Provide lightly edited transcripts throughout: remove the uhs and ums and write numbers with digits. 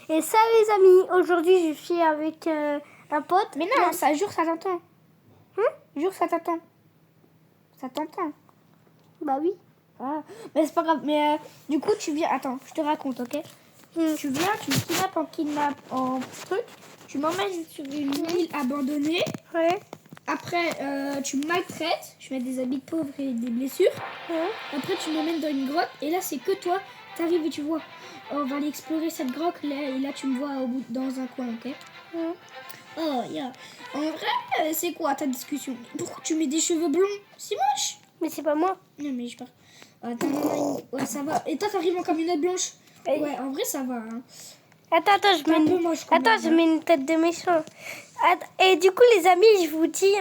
Et ça les amis, aujourd'hui je suis avec un pote. Mais non, ça jure, ça t'entend. Jure, ça t'attend. Ça t'entend. Bah oui. Ah, mais c'est pas grave. Mais du coup, tu viens. Attends, je te raconte, ok? Tu viens, tu me kidnappes en truc. Tu m'emmènes sur une île abandonnée. Ouais. Après, tu me maltraites. Je mets des habits de pauvres et des blessures. Ouais. Après, tu m'emmènes dans une grotte. Et là, c'est que toi. T'arrives et tu vois. On va aller explorer cette grotte. Là, et là, tu me vois dans un coin, ok? Ouais. Oh, yeah. En vrai, c'est quoi ta discussion? Pourquoi tu mets des cheveux blonds? C'est moche. Mais c'est pas moi. Non, mais je pars. Attends, ouais, ça va. Et toi, t'arrives en camionnette blanche? Oui. Ouais, en vrai, ça va. Hein. Attends, je T'es mets un peu une... moche quand Attends, même, je hein. mets une tête de méchant. Et du coup les amis, je vous dis,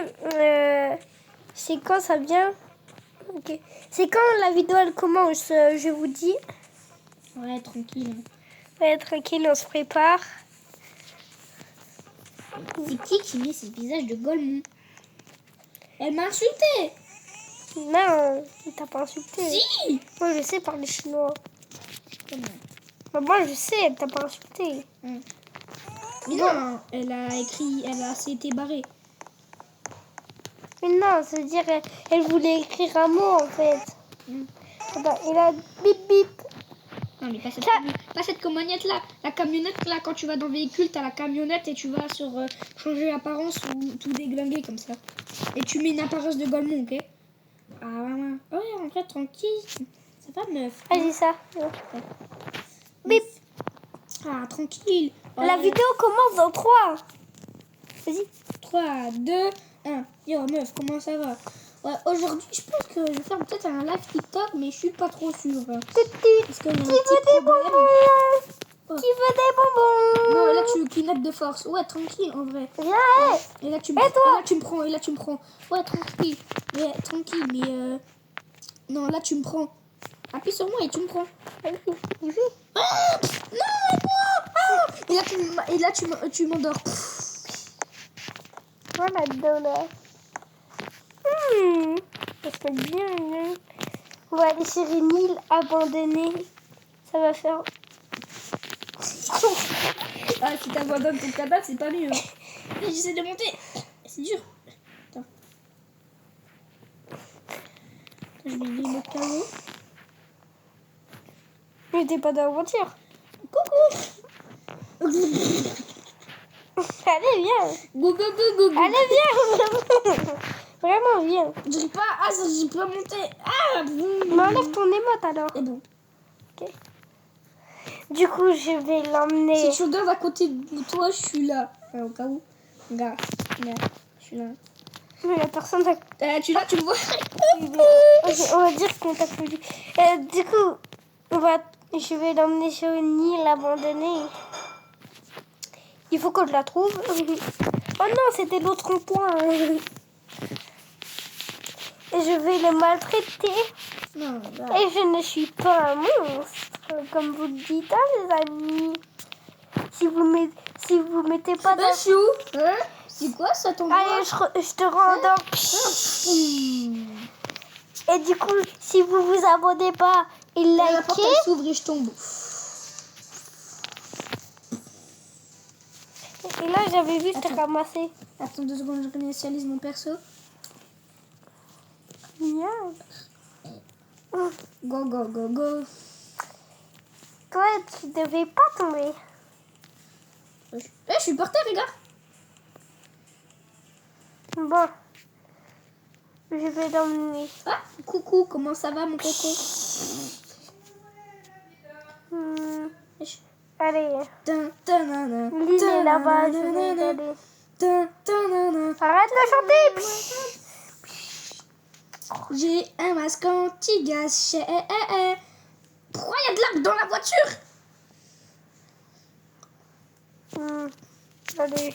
c'est quand ça vient? Ok. C'est quand la vidéo elle commence, je vous dis. Ouais, tranquille. Ouais, tranquille, on se prépare. C'est qui met ces visages de Golemont? Elle m'a insulté. Non, il t'a pas insulté. Si. Moi je sais parler chinois. Comment? Bah, moi je sais, elle t'a pas insulté. Mais non, elle a été barrée. Mais non, ça veut dire elle voulait écrire un mot en fait. Attends, il a bip bip. Non, mais pas cette camionnette là. La camionnette là, quand tu vas dans le véhicule, t'as la camionnette et tu vas sur changer apparence ou tout déglinguer comme ça. Et tu mets une apparence de Golemont, ok? Ah, ouais, ouais, en vrai, tranquille. Ça va, meuf. Vas-y ça. Bip. Ah, tranquille. Ouais. La vidéo commence dans 3. Vas-y. 3, 2, 1. Yo, meuf, comment ça va? Ouais, aujourd'hui, je pense que je vais faire peut-être un live TikTok, mais je suis pas trop sûre. Parce qu'il y a un Qui petit veut des problème. bonbons? Oh. Qui veut des bonbons? Non, là, tu kidnappes de force. Ouais, tranquille, en vrai. Viens. Ouais. Et là, tu me Et toi? et là, tu me prends. Et là, tu me prends. Ouais, tranquille. Mais tranquille, mais non, là, tu me prends. Appuie sur moi et tu me prends. Ah non, moi. Et là, tu m'endors. Voilà dedans là. Ça serait bien. On va aller sur une île abandonnée. Ça va faire. Ah, si t'abandonnes ton cadavre, c'est pas mieux. Hein. J'essaie de monter. C'est dur. Attends. Je vais lire le caveau. Mais t'es pas dans la voiture. Coucou. Allez, viens. Go, go, go, go, go. Allez, viens. Vraiment, viens. J'arrive pas. Ah, ça, j'ai pas monté. Ah, Mais enlève ton émote alors. Et bon. Ok. Du coup, je vais l'emmener. Si tu regardes à côté de toi, je suis là. Enfin, au cas où. Regarde. Regarde. Je suis là. Mais la personne a... Tu es là, tu me vois. Ok, on va dire qu'on t'a plus vu. Du coup, je vais l'emmener sur une île abandonnée. Il faut que je la trouve. Oh non, c'était l'autre point. Et je vais le maltraiter. Non, bah. Et je ne suis pas un monstre, comme vous le dites, hein, les amis. Si vous mettez pas Bah, je suis où? Hein? C'est quoi ça, ton Allez, je te rends dans... Et du coup, si vous vous abonnez pas et La porte, likez, elle s'ouvre et je tombe. et là j'avais vu te ramasser. Attends 2 secondes, je réinitialise mon perso. Bien. Go, go, go, go. Toi, tu devais pas tomber. Je suis par terre, les gars. Bon, je vais l'emmener. Ah, coucou, comment ça va, mon coco? Allez, Tin, tin, nana, l'île est là-bas, je vais y aller. Arrête de chanter. J'ai un masque anti-gaz. Pourquoi il y a de l'arbre dans la voiture? Allez,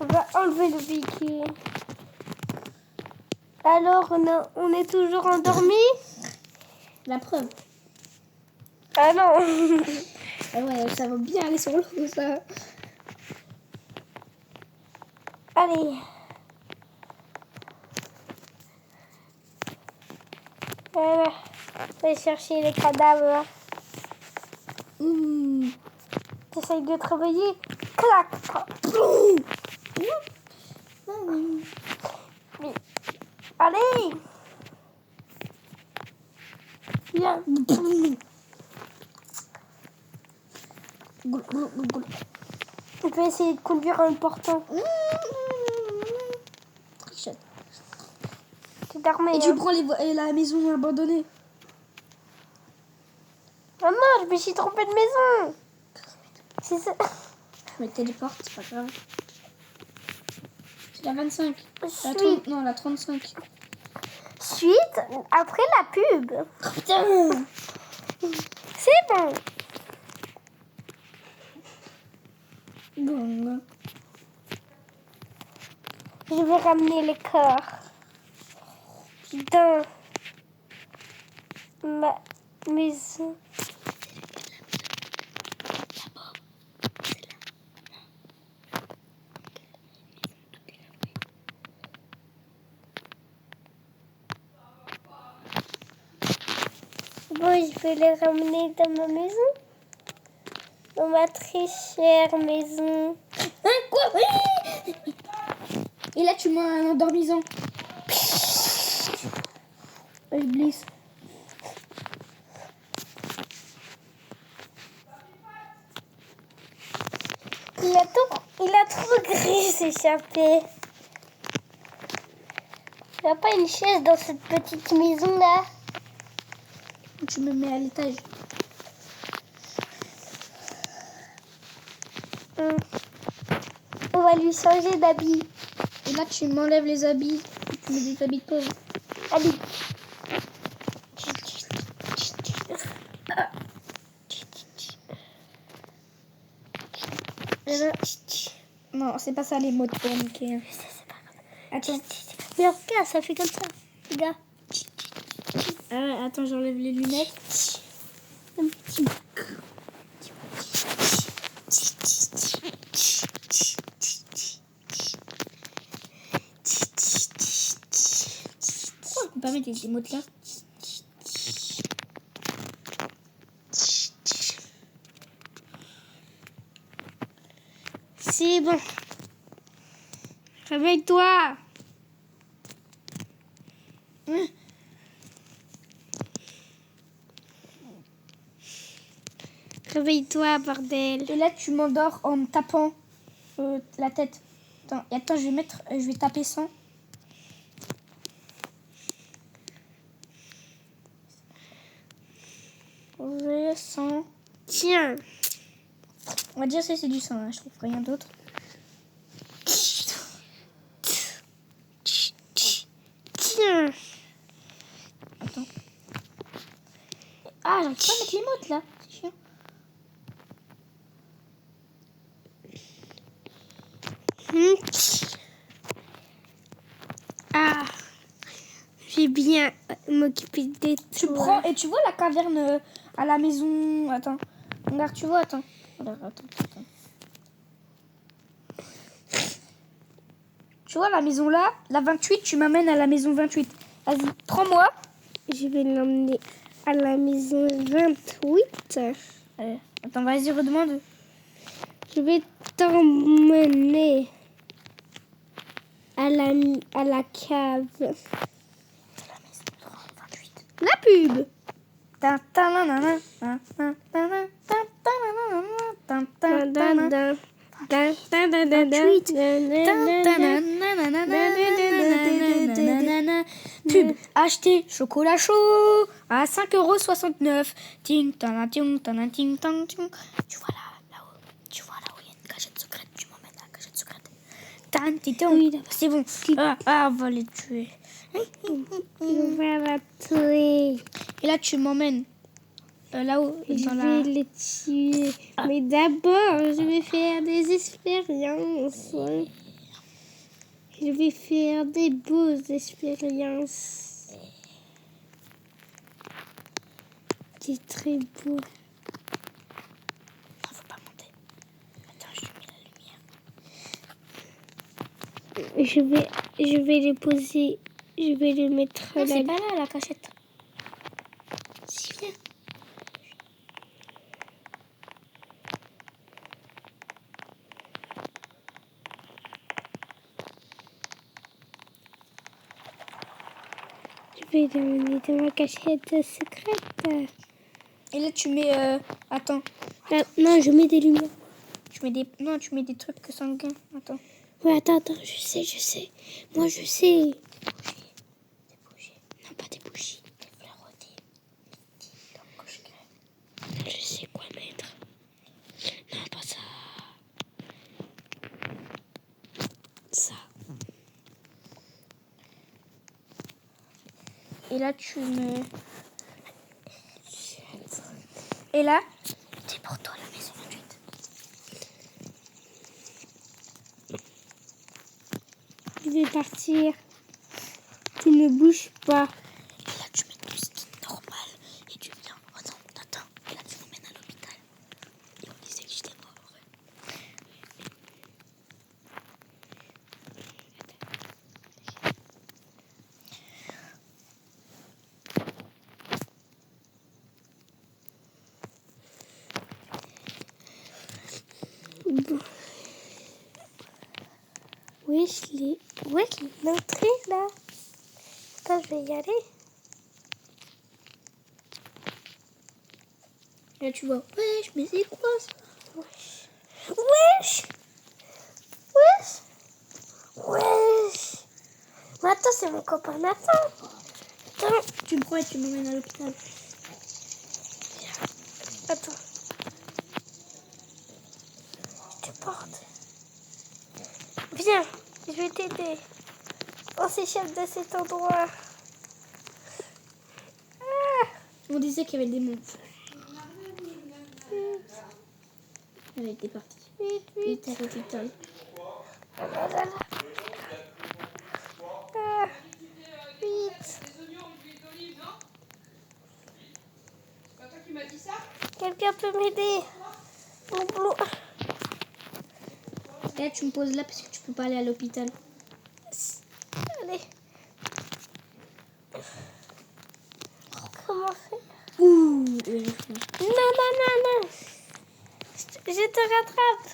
on va enlever le véhicule. Alors, on est toujours endormi? La preuve. Ah non. Ah ouais, ça va bien aller sur l'eau, ça. Allez. Voilà. Je vais chercher les cadavres. T'essayes de travailler. Clac. Mais, allez. Viens. Je vais essayer de conduire un portant. Trichette. Tu dormais. Et tu prends la maison abandonnée. Maman, je me suis trompée de maison. C'est ça. Je me téléporte, c'est pas grave. C'est la 25. La Suite. 30, non, la 35. Suite après la pub. Oh, putain. C'est bon. Bon. Je vais ramener les corps dans ma maison. Bon, je vais les ramener dans ma maison. Dans ma très chère maison. Hein, quoi? Et là, tu mets un endormissant. Je glisse. Il a trop gris s'échapper. Il n'y a pas une chaise dans cette petite maison là. Tu me mets à l'étage. On va lui changer d'habit. Et là, tu m'enlèves les habits. Et tu mets des habits de pauvre. Allez. Non, c'est pas ça les mots de communiquer. Attends. Mais regarde, ça fait comme ça. Regarde. Attends, j'enlève les lunettes. Un petit. Pourquoi on peut pas mettre des mots de là? C'est bon. Réveille-toi. Réveille-toi, bordel. Et là, tu m'endors en me tapant la tête. Attends, je vais taper 100. J'ai 100. Tiens. On va dire que c'est du 100, hein, je trouve rien d'autre. Tiens. Attends. Ah, j'arrive pas à mettre les mots là. C'est chiant. Ah. J'ai bien m'occuper de Tu toi. prends et tu vois la caverne à la maison. Attends. Regarde, tu vois, attends. Regarde, attends. Tu vois la maison là, la 28, tu m'amènes à la maison 28. Vas-y, prends-moi. Je vais l'emmener à la maison 28. Attends, vas-y, redemande. Je vais t'emmener à la cave. La pub. Pub. Acheter chocolat chaud à 5,69 €. Ting, tana, ting, tana, ting, tang, ting. Tu vois là-haut. Tu vois là où il y a une cachette secrète. Tu m'emmènes à la cachette secrète. Tan, titon. Oui, c'est bon. On va les tuer. On va la tuer. Et là, tu m'emmènes là-haut. Je Dans vais les tuer. Mais d'abord, je vais faire des expériences. Je vais faire des beaux expériences. C'est très beau. Non, faut pas monter. Attends, je mets la lumière. Je vais les poser. Je vais les mettre Non, là. c'est pas là, la cachette. Si, viens. vais l'emmener dans ma cachette secrète. Et là, tu mets... Attends. Ah, non, je mets des lumières. Non, tu mets des trucs sanguins. Attends. Ouais, attends, je sais. Moi, je sais. Des bougies. Non, pas des bougies. Des fleurs au thé. Je sais quoi mettre. Non, pas ça. Ça. Et là, tu mets... Et là, C'est pour toi la maison réduite. Je vais partir. Tu ne bouges pas. Et là, tu mets tout ce qui est normal. Et tu viens. Attends. Et là, tu m'emmènes à l'hôpital. Et on disait que j'étais mort. Bon. Où est l'entrée là? Attends, je vais y aller. là, tu vois. Wesh, mais c'est quoi ça? Wesh. Mais attends, c'est mon copain Nathan. Attends. Tu me prends et tu m'emmènes à l'hôpital. Attends. Je te porte. Viens, je vais t'aider. On s'échappe de cet endroit. On disait qu'il y avait le démon. Elle était partie. Vite. À l'hôpital. Ah là là là. Ah, vite. Quelqu'un peut m'aider? Là, tu me poses là parce que tu peux pas aller à l'hôpital. Allez. Comment faire? Ouh. Non. Je te rattrape.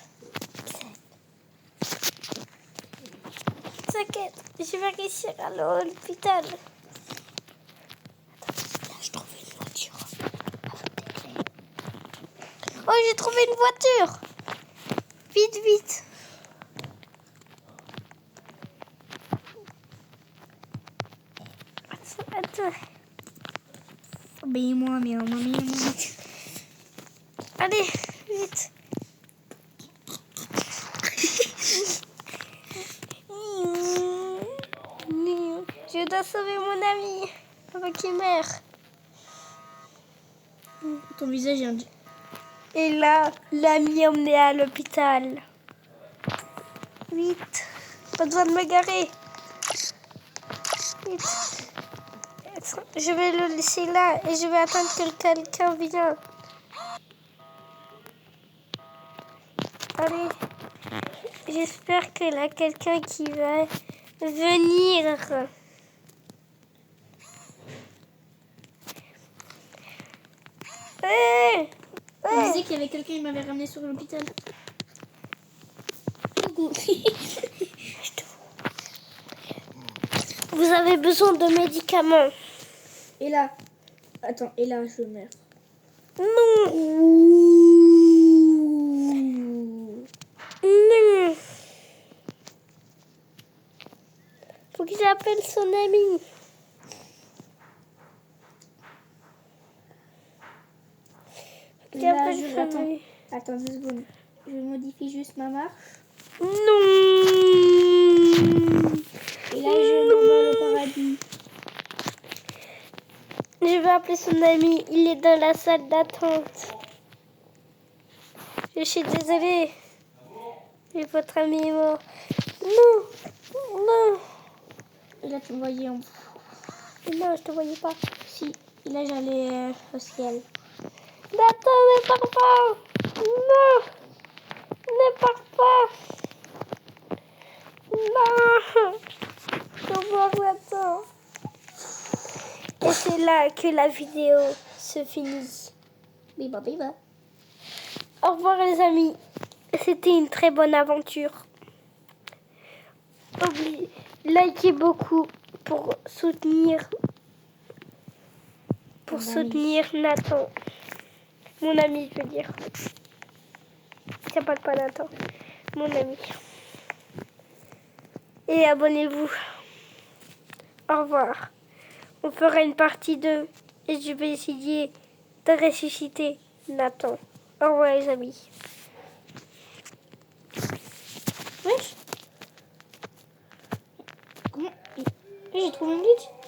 T'inquiète, je vais réussir à aller à l'hôpital. Là, je trouve une voiture avec des clés. Oh, j'ai trouvé une voiture. Vite. Attends. Obéis-moi, mais Allez, vite. Je dois sauver mon ami avant qu'il meure. Ton visage est un... Et là, l'ami emmené à l'hôpital. Vite. Pas besoin de me garer. Vite. Je vais le laisser là et je vais attendre que quelqu'un vienne. Allez. J'espère qu'il y a quelqu'un qui va venir. On disait qu'il y avait quelqu'un qui m'avait ramené sur l'hôpital. Vous avez besoin de médicaments. Et là, attends, et là, je meurs. Non. Faut qu'il appelle son ami. Et là, attends 2 secondes. Je modifie juste ma marche. Non. Et là, je m'envole au paradis. Je vais appeler son ami. Il est dans la salle d'attente. Je suis désolée. Mais votre ami est mort. Non. Et là, tu me voyais en... Non, je te voyais pas. Si. Et là, j'allais au ciel. Nathan, ne pars pas. Non. Ne pars pas. Non. Au revoir, Nathan. Et c'est là que la vidéo se finit. Biba. Au revoir les amis. C'était une très bonne aventure. Likez beaucoup pour soutenir pour Ton ami. soutenir Nathan. Mon ami, je veux dire. Il s'appelle pas Nathan. Mon ami. Et abonnez-vous. Au revoir. On fera une partie 2 et je vais essayer de ressusciter Nathan. Au revoir les amis. Wesh. Comment j'ai trouvé une glitch.